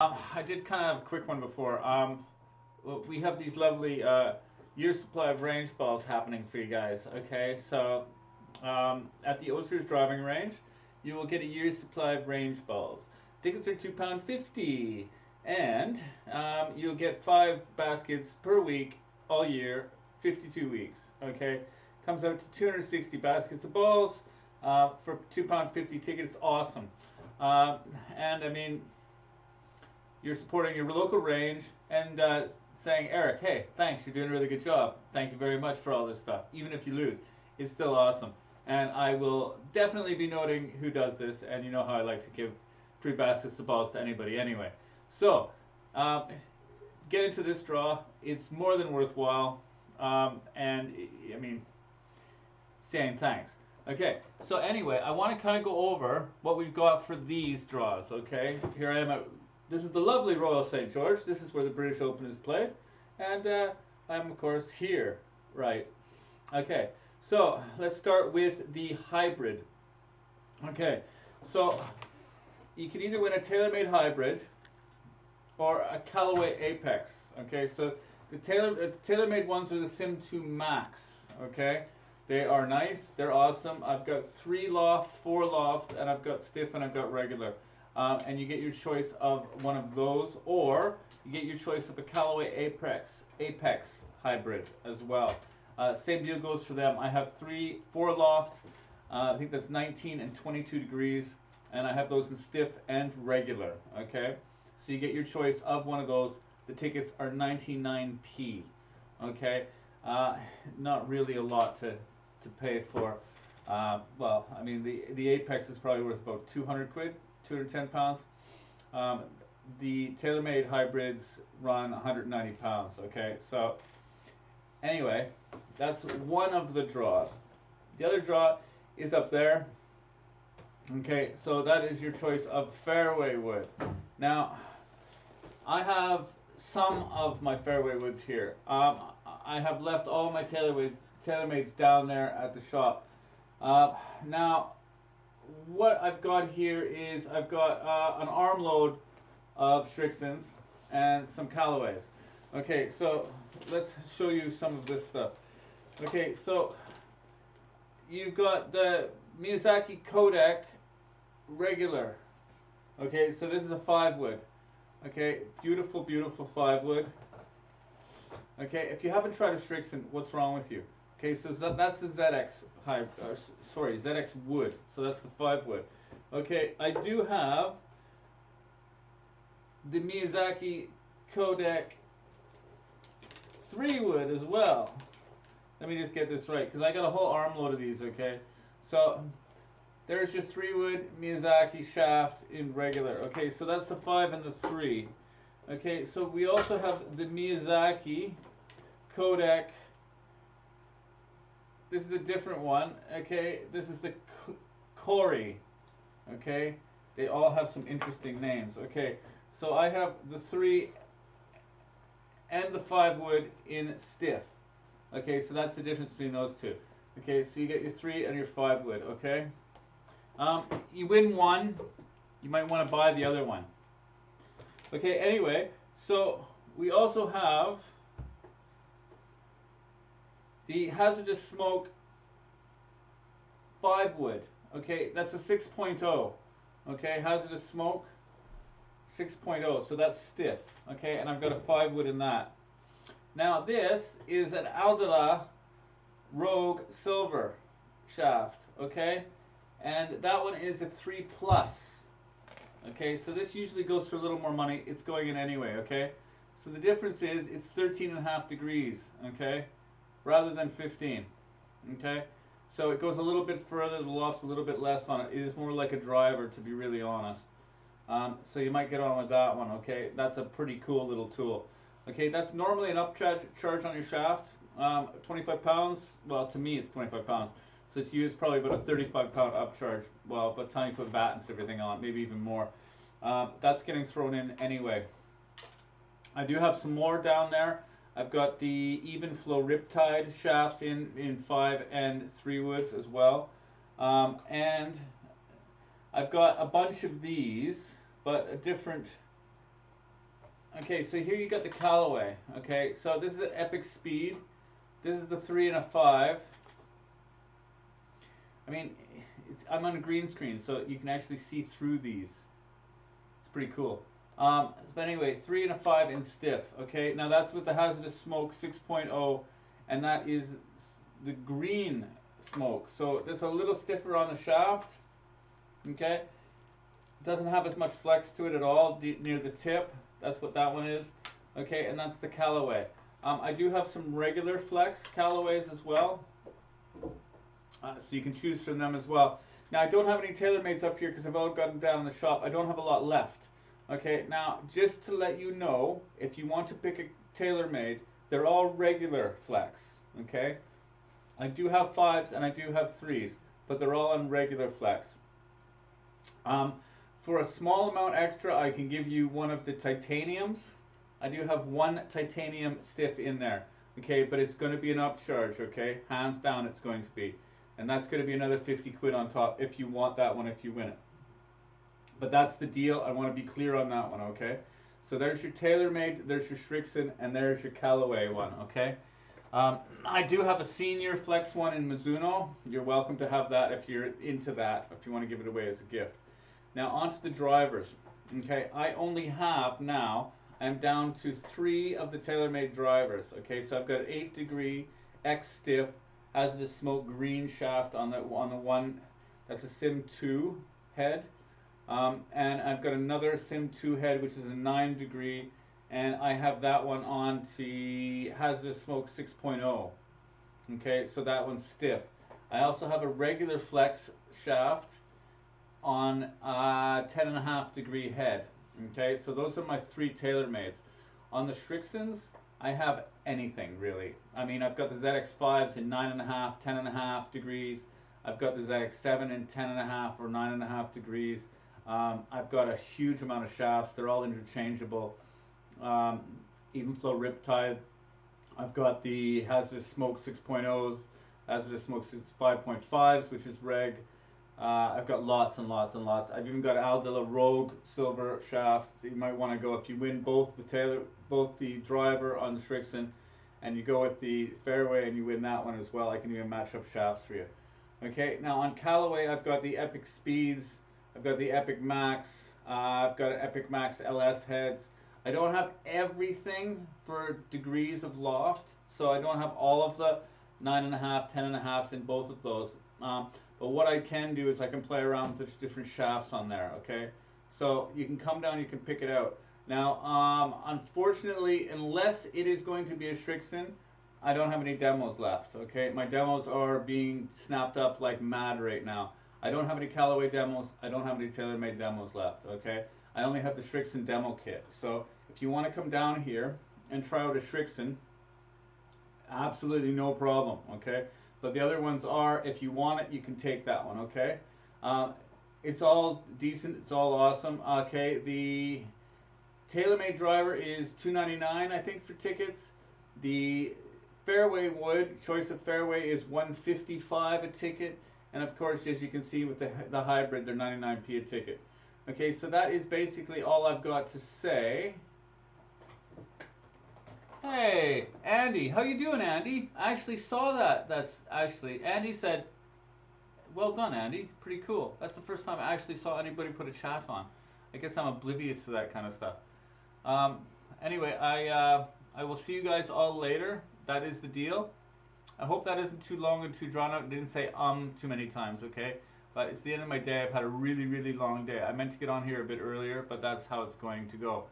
I did kind of have a quick one before. Well, we have these lovely year supply of range balls happening for you guys. Okay, so at the Oster's driving range, you will get a year's supply of range balls. Tickets are £2.50, and you'll get 5 baskets per week all year, 52 weeks. Okay, comes out to 260 baskets of balls for £2.50 tickets. Awesome, and I mean you're supporting your local range and saying, Eric, hey, thanks, you're doing a really good job. Thank you very much for all this stuff. Even if you lose, it's still awesome. And I will definitely be noting who does this, and you know how I like to give free baskets of balls to anybody anyway. So, get into this draw. It's more than worthwhile. And, I mean, saying thanks. Okay, so anyway, I want to kind of go over what we've got for these draws, okay? Here I am at, this is the lovely Royal St. George. This is where the British Open is played. And I'm, of course, here, right? Okay, so let's start with the hybrid. Okay, so you can either win a TaylorMade hybrid or a Callaway Apex. Okay, so the TaylorMade ones are the Sim 2 Max. Okay, they are nice, they're awesome. I've got 3 loft, 4 loft, and I've got stiff and I've got regular. And you get your choice of one of those, or you get your choice of a Callaway Apex hybrid as well. Same deal goes for them. I have 4 loft. I think that's 19 and 22 degrees, and I have those in stiff and regular. Okay, so you get your choice of one of those. The tickets are 99p. Okay, not really a lot to pay for. Well, I mean the Apex is probably worth about 200 quid. £210. The TaylorMade hybrids run 190 pounds. Okay, so anyway, that's one of the draws. The other draw is up there. Okay, so that is your choice of fairway wood. Now, I have some of my fairway woods here. I have left all my TaylorMades down there at the shop. Now, what I've got here is I've got an armload of Strixons and some Callaways. Okay, so let's show you some of this stuff. Okay, so you've got the Miyazaki Kodak regular. Okay, so this is a 5-wood. Okay, beautiful, beautiful 5-wood. Okay, if you haven't tried a Strixon, what's wrong with you? Okay, so that's the ZX ZX wood. So that's the 5-wood. Okay, I do have the Miyazaki Kodak 3-wood as well. Let me just get this right, because I got a whole armload of these. Okay, so there's your 3-wood Miyazaki shaft in regular. Okay, so that's the 5 and the 3. Okay, so we also have the Miyazaki Kodak. This is a different one. Okay, this is the Kori. Okay, they all have some interesting names. Okay, so I have the 3 and the 5-wood in stiff. Okay, so that's the difference between those two. Okay, so you get your 3 and your 5-wood. Okay, you win one, you might want to buy the other one. Okay, anyway, so we also have the Hazardous Smoke 5-wood. Okay, that's a 6.0. Okay, Hazardous Smoke 6.0. So that's stiff. Okay, and I've got a 5-wood in that. Now this is an Aldila Rogue Silver shaft. Okay, and that one is a 3 plus. Okay, so this usually goes for a little more money. It's going in anyway. Okay, so the difference is it's 13.5 degrees. Okay, rather than 15. Okay, so it goes a little bit further, the loft's a little bit less on it. It is more like a driver, to be really honest. So you might get on with that one. Okay, that's a pretty cool little tool. Okay, that's normally an upcharge on your shaft, 25 pounds. Well, to me it's 25 pounds. So it's used probably about a 35-pound upcharge. Well, by the time you put VAT and everything on, maybe even more. That's getting thrown in anyway. I do have some more down there. I've got the Even Flow Riptide shafts in 5 and 3 woods as well. And I've got a bunch of these, but a different Okay, so here you got the Callaway. Okay, so this is an Epic Speed. This is the 3 and a 5. I mean, I'm on a green screen, so you can actually see through these. It's pretty cool. But anyway, 3 and a 5 in stiff. Okay, now that's with the Hazardous Smoke 6.0, and that is the green smoke. So this is a little stiffer on the shaft. Okay, it doesn't have as much flex to it at all near the tip. That's what that one is. Okay, and that's the Callaway. I do have some regular flex Callaways as well. So you can choose from them as well. Now I don't have any TaylorMades up here because I've all got them down in the shop. I don't have a lot left. Okay, now just to let you know, if you want to pick a TaylorMade, they're all regular flex. Okay, I do have 5s and I do have 3s, but they're all on regular flex. For a small amount extra, I can give you one of the titaniums. I do have one titanium stiff in there. Okay, but it's going to be an upcharge. Okay, hands down, it's going to be. And that's going to be another 50 quid on top if you want that one, if you win it. But that's the deal. I want to be clear on that one, okay? So there's your TaylorMade, there's your Srixon, and there's your Callaway one, okay? I do have a senior flex one in Mizuno. You're welcome to have that if you're into that, if you want to give it away as a gift. Now onto the drivers, okay? I only have now, I'm down to 3 of the TaylorMade drivers, okay? So I've got an 8 degree X stiff, Hazardous Smoke green shaft on the one, that's a Sim 2 head. And I've got another Sim 2 head, which is a 9 degree, and I have that one on the Hazardous Smoke 6.0. Okay, so that one's stiff. I also have a regular flex shaft on a 10.5 degree head. Okay, so those are my 3 TaylorMades. On the Srixons, I have anything really. I mean, I've got the ZX5s in 9.5, 10.5 degrees. I've got the ZX7 in 10.5 or 9.5 degrees. I've got a huge amount of shafts. They're all interchangeable. Evenflow Riptide. I've got the Hazardous Smoke 6.0s, Hazardous Smoke 5.5s, which is reg. I've got lots and lots and lots. I've even got Aldila Rogue silver shafts. You might want to go if you win both the driver on the Srixon, and you go with the fairway and you win that one as well. I can even match up shafts for you. Okay, now on Callaway, I've got the Epic Speeds. I've got the Epic Max. I've got an Epic Max LS heads. I don't have everything for degrees of loft, so I don't have all of the 9.5, 10.5s in both of those. But what I can do is I can play around with the different shafts on there, okay? So you can come down, you can pick it out. Now, unfortunately, unless it is going to be a Srixon, I don't have any demos left, okay? My demos are being snapped up like mad right now. I don't have any Callaway demos. I don't have any TaylorMade demos left, okay? I only have the Srixon demo kit. So if you want to come down here and try out a Srixon, absolutely no problem, okay? But the other ones are, if you want it, you can take that one, okay? It's all decent. It's all awesome. Okay, the TaylorMade driver is $2.99, I think, for tickets. The fairway wood, choice of fairway, is $155 a ticket. And of course, as you can see with the hybrid, they're 99p a ticket. Okay, so that is basically all I've got to say. Hey, Andy, how you doing, Andy? I actually saw that. That's actually, Andy said, well done, Andy. Pretty cool. That's the first time I actually saw anybody put a chat on. I guess I'm oblivious to that kind of stuff. Anyway, I will see you guys all later. That is the deal. I hope that isn't too long and too drawn out. I didn't say too many times, okay? But it's the end of my day. I've had a really, really long day. I meant to get on here a bit earlier, but that's how it's going to go.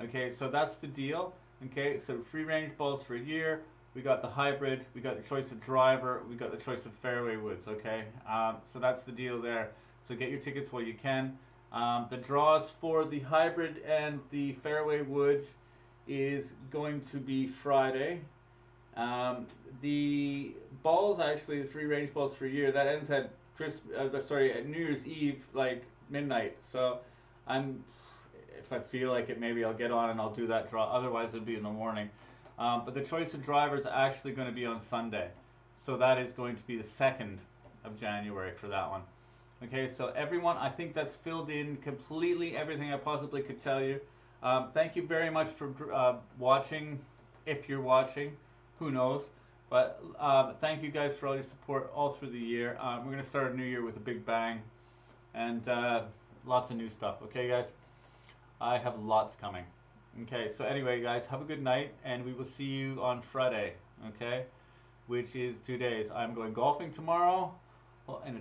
Okay, so that's the deal. Okay, so free range balls for a year. We got the hybrid. We got the choice of driver. We got the choice of fairway woods, okay? So that's the deal there. So get your tickets while you can. The draws for the hybrid and the fairway wood is going to be Friday. The balls, actually, the free range balls for a year, that ends at at New Year's Eve, like midnight. So if I feel like it, maybe I'll get on and I'll do that draw. Otherwise, it'll be in the morning. But the choice of driver is actually going to be on Sunday. So that is going to be the 2nd of January for that one. Okay, so everyone, I think that's filled in completely everything I possibly could tell you. Thank you very much for watching. If you're watching, who knows? But thank you guys for all your support all through the year. We're gonna start a new year with a big bang, and lots of new stuff. Okay, guys. I have lots coming. Okay, so anyway, guys, have a good night, and we will see you on Friday. Okay, which is 2 days. I'm going golfing tomorrow. Well, in